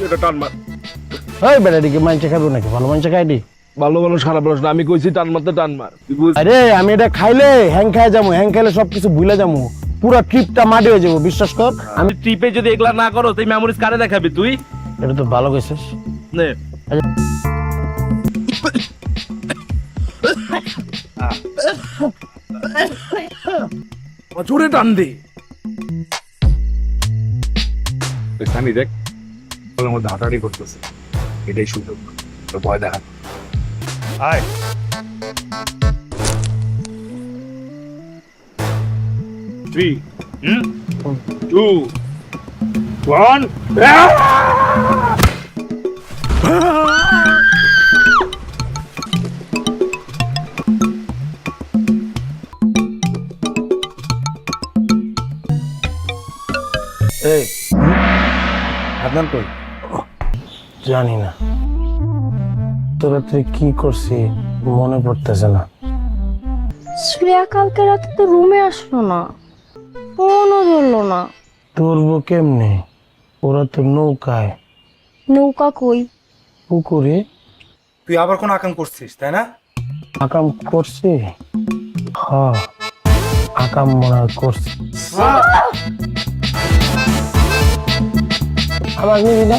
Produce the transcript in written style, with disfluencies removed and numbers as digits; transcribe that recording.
এটা টান মার। এই বেড়াটি কি মাংস খাবো নাকি? ভালো মাংস খাই দি। ভালো মানুষ খারাপ মানুষ না, আমি কইছি টান মারতে টান মার। তুই বুঝ আরে আমি এটা খাইলে হ্যাং খাই যাবো, হ্যাং খাইলে সবকিছু ভুলে যাবো, পুরো ট্রিপটা মাটি হয়ে যাবো, বিশ্বাস কর। আমি ট্রিপে যদি এগুলা না করো তুই মেমোরিজ কারে দেখাবি তুই? এটা তো ভালো কইছিস। নে জোরে টান দে। সানি দেখ ওর মধ্যে হাঁটাহাঁটি করতেছে, এটাই সুযোগ, তোর ভয় দেখা। আয় থ্রি টু ওয়ান। এই আদনান কই? জানি না, তোরা তুই কি করছি মনে পড়তেছে না। শ্রেয়া কালকে রাতে তো রুমে আসলো না, ফোনও ধরলো না। ধরবো কেমনে? ওরা তো নৌকায়। নৌকা কই? পুকুরে। তুই আবার কোন আকাম করছিস তাই না? আকাম করছি? হ, আকাম মনে হয় করছি। আমার নিবি না?